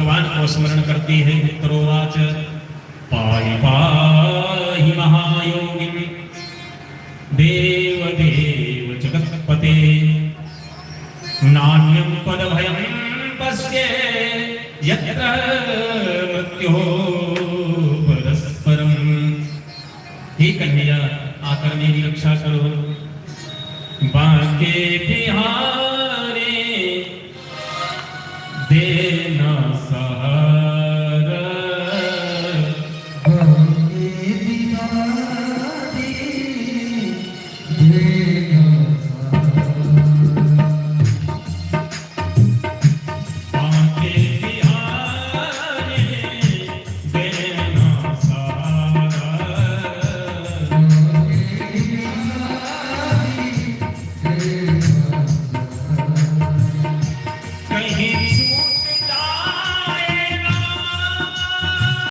भगवान को स्मरण करती है। मित्रोवाच पाहि पाहि महायोगिं देव देव जगत्पते नान्यं पदभयं पश्ये यत्र मृत्योः परस्परम्। हे कन्हैया आकर मेरी रक्षा करो। बांके बिहारी देना सहारा